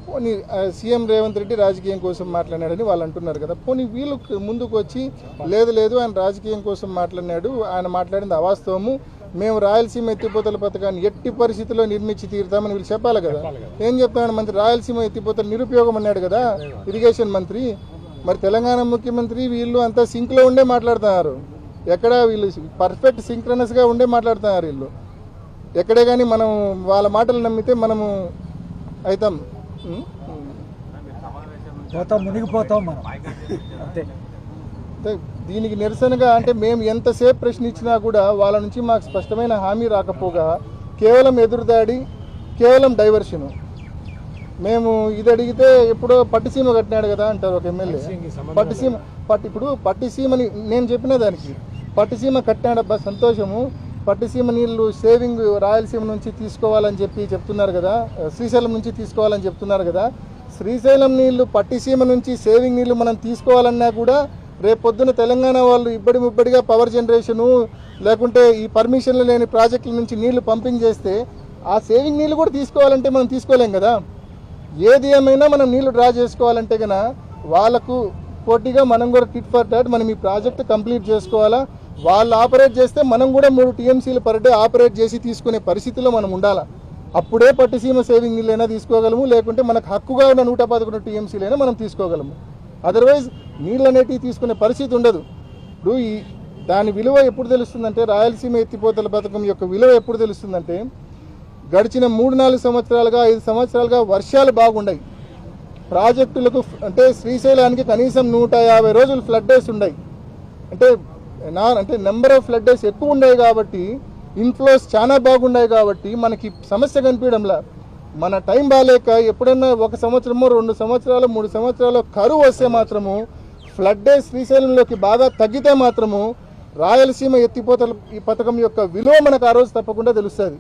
పోనీ సీఎం రేవంత్ రెడ్డి రాజకీయం కోసం మాట్లాడాడని వాళ్ళు అంటున్నారు కదా. పోనీ వీళ్ళు ముందుకు వచ్చి లేదు ఆయన రాజకీయం కోసం మాట్లాడినాడు, ఆయన మాట్లాడింది అవాస్తవము, మేము రాయలసీమ ఎత్తిపోతల పథకాన్ని ఎట్టి పరిస్థితుల్లో నిర్మించి తీరుతామని వీళ్ళు చెప్పాలి కదా. ఏం చెప్తాడు మంత్రి? రాయలసీమ ఎత్తిపోతల నిరుపయోగం అన్నాడు కదా ఇరిగేషన్ మంత్రి. మరి తెలంగాణ ముఖ్యమంత్రి వీళ్ళు అంతా సింక్లో ఉండే మాట్లాడుతున్నారు. ఎక్కడ వీళ్ళు పర్ఫెక్ట్ సింక్రనస్గా ఉండే మాట్లాడుతున్నారు వీళ్ళు. ఎక్కడే కానీ మనం వాళ్ళ మాటలు నమ్మితే మనము అవుతాం, మునిగిపోతాం మనం. అంతే. దీనికి నిరసనగా అంటే మేము ఎంతసేపు ప్రశ్న ఇచ్చినా కూడా వాళ్ళ నుంచి మాకు స్పష్టమైన హామీ రాకపోగా కేవలం ఎదురుదాడి, కేవలం డైవర్షను. మేము ఇది అడిగితే ఎప్పుడో పట్టిసీమ కట్టినాడు కదా అంటారు ఒక ఎమ్మెల్యే. ఇప్పుడు పట్టిసీమని నేను చెప్పిన దానికి పట్టిసీమ కట్టినాడబ్బా సంతోషము, పట్టిసీమ నీళ్లు సేవింగ్ రాయలసీమ నుంచి తీసుకోవాలని చెప్పి చెప్తున్నారు కదా, శ్రీశైలం నుంచి తీసుకోవాలని చెప్తున్నారు కదా. శ్రీశైలం నీళ్లు పట్టిసీమ నుంచి సేవింగ్ నీళ్లు మనం తీసుకోవాలన్నా కూడా రేపొద్దున తెలంగాణ వాళ్ళు ఇబ్బడి ముబ్బడిగా పవర్ జనరేషను లేకుంటే ఈ పర్మిషన్లు లేని ప్రాజెక్టుల నుంచి నీళ్లు పంపింగ్ చేస్తే ఆ సేవింగ్ నీళ్లు కూడా తీసుకోవాలంటే మనం తీసుకోలేం కదా. ఏది ఏమైనా మనం నీళ్లు డ్రా చేసుకోవాలంటే కన్నా వాళ్ళకు పోటీగా మనం కూడా టిట్ ఫర్ టాట్ మనం ఈ ప్రాజెక్ట్ కంప్లీట్ చేసుకోవాలా. వాళ్ళు ఆపరేట్ చేస్తే మనం కూడా 3 TMCలు పర్ డే ఆపరేట్ చేసి తీసుకునే పరిస్థితిలో మనం ఉండాలా. అప్పుడే పట్టిసీమ సేవింగ్ నీళ్ళైనా తీసుకోగలము, లేకుంటే మనకు హక్కుగా ఉన్న 111 TMCలైనా మనం తీసుకోగలము. అదర్వైజ్ నీళ్ళు అనేటివి తీసుకునే పరిస్థితి ఉండదు. ఇప్పుడు దాని విలువ ఎప్పుడు తెలుస్తుందంటే, రాయలసీమ ఎత్తిపోతల పథకం యొక్క విలువ ఎప్పుడు తెలుస్తుందంటే, గడిచిన 3-4 సంవత్సరాలుగా 5 సంవత్సరాలుగా వర్షాలు బాగుండాయి. ప్రాజెక్టులకు అంటే శ్రీశైలానికి కనీసం 150 రోజులు ఫ్లడ్ డేస్ ఉన్నాయి. అంటే నెంబర్ ఆఫ్ ఫ్లడ్ డేస్ ఎక్కువ ఉన్నాయి కాబట్టి ఇన్ఫ్లోస్ చాలా బాగున్నాయి కాబట్టి మనకి సమస్య కనిపించడంలా. మన టైం బాగాలేక ఎప్పుడన్నా 1 సంవత్సరమో 2 సంవత్సరాలు 3 సంవత్సరాలు కరువు వస్తే మాత్రము, ఫ్లడ్ డేస్ శ్రీశైలంలోకి బాగా తగ్గితే మాత్రము రాయలసీమ ఎత్తిపోతల ఈ పథకం యొక్క విలువ మనకు ఆ రోజు తప్పకుండా తెలుస్తుంది.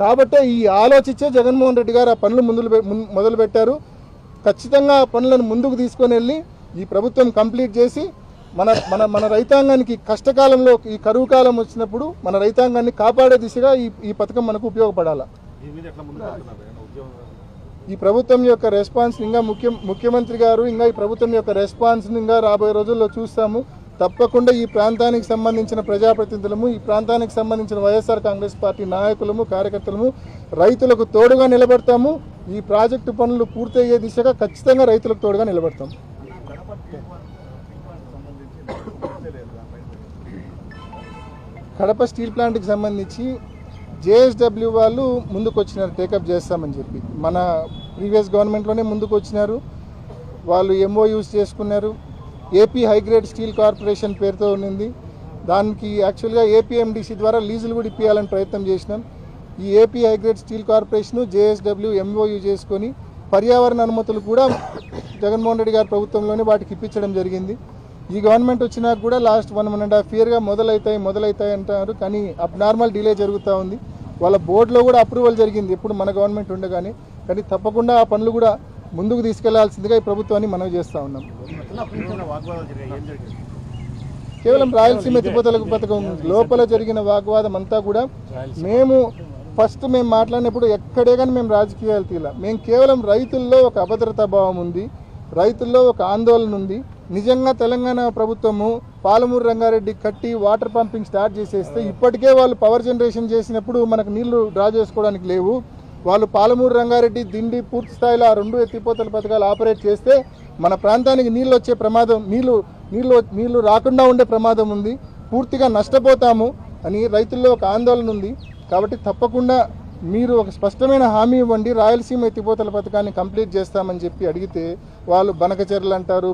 కాబట్టి ఈ ఆలోచించే జగన్మోహన్ రెడ్డి గారు ఆ పనులు మొదలు పెట్టారు. ఖచ్చితంగా ఆ పనులను ముందుకు తీసుకొని వెళ్ళి ఈ ప్రభుత్వం కంప్లీట్ చేసి మన మన మన రైతాంగానికి కష్టకాలంలో ఈ కరువు కాలం వచ్చినప్పుడు మన రైతాంగాన్ని కాపాడే దిశగా ఈ పథకం మనకు ఉపయోగపడాలి. ఈ ప్రభుత్వం యొక్క రెస్పాన్స్ ఇంకా ముఖ్యమంత్రి గారు ఇంకా ఈ ప్రభుత్వం యొక్క రెస్పాన్స్ ఇంకా రాబోయే రోజుల్లో చూస్తాము. తప్పకుండా ఈ ప్రాంతానికి సంబంధించిన ప్రజాప్రతినిధులము, ఈ ప్రాంతానికి సంబంధించిన వైఎస్ఆర్ కాంగ్రెస్ పార్టీ నాయకులము, కార్యకర్తలము రైతులకు తోడుగా నిలబడతాము. ఈ ప్రాజెక్టు పనులు పూర్తయ్యే దిశగా ఖచ్చితంగా రైతులకు తోడుగా నిలబడతాం. కడప స్టీల్ ప్లాంట్కి సంబంధించి JSW వాళ్ళు ముందుకు వచ్చినారు టేకప్ చేస్తామని చెప్పి. మన ప్రీవియస్ గవర్నమెంట్లోనే ముందుకు వచ్చినారు. వాళ్ళు MOUs చేసుకున్నారు. ఏపీ హైగ్రేడ్ స్టీల్ కార్పొరేషన్ పేరుతో ఉన్నింది. దానికి యాక్చువల్గా APMDC ద్వారా లీజులు కూడా ఇప్పించాలని ప్రయత్నం చేసినాం. ఈ AP high grade steel corporation JSW MOU చేసుకొని పర్యావరణ అనుమతులు కూడా జగన్మోహన్ రెడ్డి గారి ప్రభుత్వంలోనే వాటికి ఇప్పించడం జరిగింది. ఈ గవర్నమెంట్ వచ్చినాక కూడా లాస్ట్ 1.5 yearగా మొదలవుతాయి అంటారు, కానీ అబ్నార్మల్ డిలే జరుగుతూ ఉంది. వాళ్ళ బోర్డులో కూడా అప్రూవల్ జరిగింది ఎప్పుడు మన గవర్నమెంట్ ఉండగానే. కానీ తప్పకుండా ఆ పనులు కూడా ముందుకు తీసుకెళ్లాల్సిందిగా ఈ ప్రభుత్వాన్ని మనవి చేస్తూ ఉన్నాం. కేవలం రాయలసీమ ఎత్తిపోతల పథకం లోపల జరిగిన వాగ్వాదం అంతా కూడా మేము మాట్లాడినప్పుడు ఎక్కడే కానీ మేము రాజకీయాలు తీయాల. మేము కేవలం రైతుల్లో ఒక అభద్రతా భావం ఉంది, రైతుల్లో ఒక ఆందోళన ఉంది. నిజంగా తెలంగాణ ప్రభుత్వము పాలమూరు రంగారెడ్డి కట్టి వాటర్ పంపింగ్ స్టార్ట్ చేసేస్తే ఇప్పటికే వాళ్ళు పవర్ జనరేషన్ చేసినప్పుడు మనకు నీళ్లు డ్రా చేసుకోవడానికి లేవు. వాళ్ళు పాలమూరు రంగారెడ్డి దిండి పూర్తి స్థాయిలో ఆ 2 ఎత్తిపోతల పథకాలు ఆపరేట్ చేస్తే మన ప్రాంతానికి నీళ్ళు వచ్చే ప్రమాదం, నీళ్లు రాకుండా ఉండే ప్రమాదం ఉంది, పూర్తిగా నష్టపోతాము అని రైతుల్లో ఒక ఆందోళన ఉంది. కాబట్టి తప్పకుండా మీరు ఒక స్పష్టమైన హామీ ఇవ్వండి, రాయలసీమ ఎత్తిపోతల పథకాన్ని కంప్లీట్ చేస్తామని చెప్పి అడిగితే వాళ్ళు బనకచెర్ల అంటారు.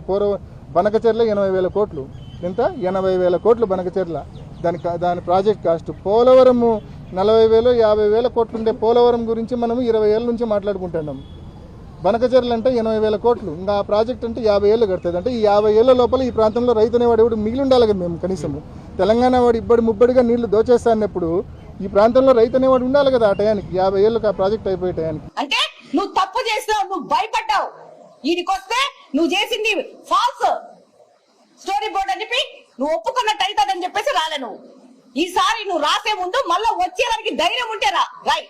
బనకచెర్ల 80,000 కోట్లు. ఎంత? 80,000 కోట్లు బనకచెర్ల. దాని ప్రాజెక్ట్ కాస్ట్. పోలవరము 40,000 50,000 కోట్లు ఉండే పోలవరం గురించి మనము 20 ఏళ్ళ నుంచి మాట్లాడుకుంటున్నాం. బనకచెర్ల అంటే 80,000 కోట్లు. ఇంకా ఆ ప్రాజెక్ట్ అంటే 50 ఏళ్ళు కడుతుంది. అంటే ఈ 50 ఏళ్ళ లోపల ఈ ప్రాంతంలో రైతు అనేవాడు ఎవడు మిగిలి ఉండాలి కదా. మేము కనీసము తెలంగాణ వాడు ఇబ్బడి ముబ్బడిగా నీళ్లు దోచేస్తా అన్నప్పుడు ఈ ప్రాంతంలో రైతు అనేవాడు ఉండాలి కదా. ఆ టయానికి 50 ఏళ్ళకి ఆ ప్రాజెక్ట్ అయిపోయే టయానికి. అంటే నువ్వు తప్పు చేసినావు, నువ్వు భయపడ్డావు. ఈడికొస్తే నువ్వు చేసింది ఫాల్స్ స్టోరీ బోర్డ్ అని చెప్పి నువ్వు ఒప్పుకున్నట్టు అవుతుందని చెప్పేసి రాలే. నువ్వు ఈసారి నువ్వు రాసే ముందు మళ్ళా వచ్చేదానికి ధైర్యం ఉంటే రాయ్,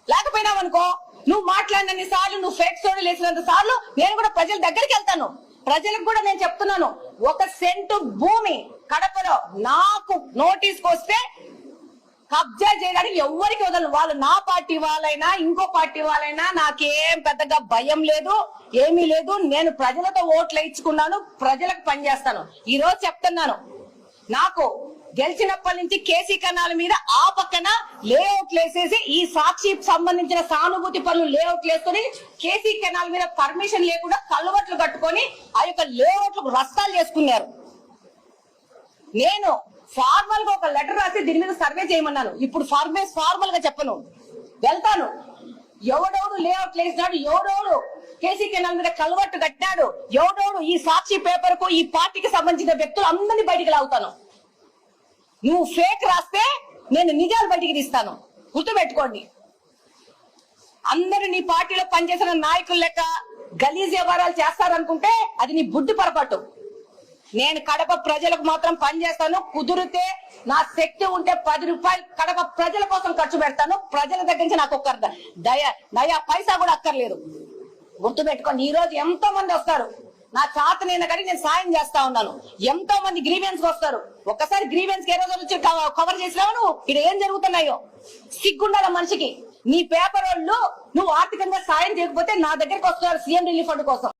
లేకపోయినావనుకో నువ్వు మాట్లాడినన్ని సార్లు, నువ్వు ఫేక్ స్టోరీలు వేసినంత సార్లు నేను కూడా ప్రజల దగ్గరికి వెళ్తాను. ప్రజలకు కూడా నేను చెప్తున్నాను, 1 సెంటు భూమి కడపలో నాకు నోటీస్కి వస్తే కబ్జా చేయడానికి ఎవరికి వదలను. వాళ్ళు నా పార్టీ వాళ్ళైనా ఇంకో పార్టీ వాళ్ళైనా నాకేం పెద్దగా భయం లేదు, ఏమీ లేదు. నేను ప్రజలతో ఓట్లు వేయించుకున్నాను, ప్రజలకు పనిచేస్తాను. ఈ రోజు చెప్తున్నాను, నాకు గెలిచినప్పటి నుంచి కేసీ కెనాల్ మీద ఆ పక్కన లేఅవుట్లు వేసేసి ఈ సాక్షి సంబంధించిన సానుభూతి పనులు లేఅవుట్లు వేసుకొని కేసీ కెనాల్ మీద పర్మిషన్ లేకుండా కల్వట్లు కట్టుకొని ఆ యొక్క లేఅవుట్లకు రస్తాలు చేసుకున్నారు. నేను ఫార్మల్ గా ఒక లెటర్ రాసి దీని మీద సర్వే చేయమన్నాను. ఇప్పుడు ఫార్మల్ గా చెప్పను, వెళ్తాను. ఎవడెవడు లేఅవుట్ వేసినాడు, ఎవడెవడు కేసీ కెనాల్ మీద కల్వట్టు కట్టినాడు, ఎవడెవడు ఈ సాక్షి పేపర్ కు ఈ పార్టీకి సంబంధించిన వ్యక్తులు అందరినీ బయటికి లాగుతాను. నువ్వు ఫేక్ రాస్తే నేను నిజాలు బయటికి తీస్తాను, గుర్తుపెట్టుకోండి. అందరూ నీ పార్టీలో పనిచేసిన నాయకుల లెక్క గలీజ్ వ్యవహారాలు చేస్తారనుకుంటే అది నీ బుద్ధి పొరపాటు. నేను కడప ప్రజలకు మాత్రం పనిచేస్తాను. కుదిరితే నా శక్తి ఉంటే 10 రూపాయలు కడప ప్రజల కోసం ఖర్చు పెడతాను. ప్రజల దగ్గర నుంచి నాకు ఒక్క నయా పైసా కూడా అక్కర్లేదు, గుర్తుపెట్టుకోండి. ఈ రోజు ఎంతో మంది వస్తారు, నా చేతనైనా కానీ నేను సాయం చేస్తా ఉన్నాను. ఎంతో మంది గ్రీవెన్స్ వస్తారు. ఒక్కసారి గ్రీవెన్స్ ఏ రోజు వచ్చి కవర్ చేసినావు నువ్వు? ఇక్కడ ఏం జరుగుతున్నాయో సిగ్గుండాల మనిషికి. నీ పేపర్ వాళ్ళు నువ్వు ఆర్థికంగా సాయం చేయకపోతే నా దగ్గరికి వస్తున్నారు సీఎం రిలీఫ్ ఫండ్ కోసం.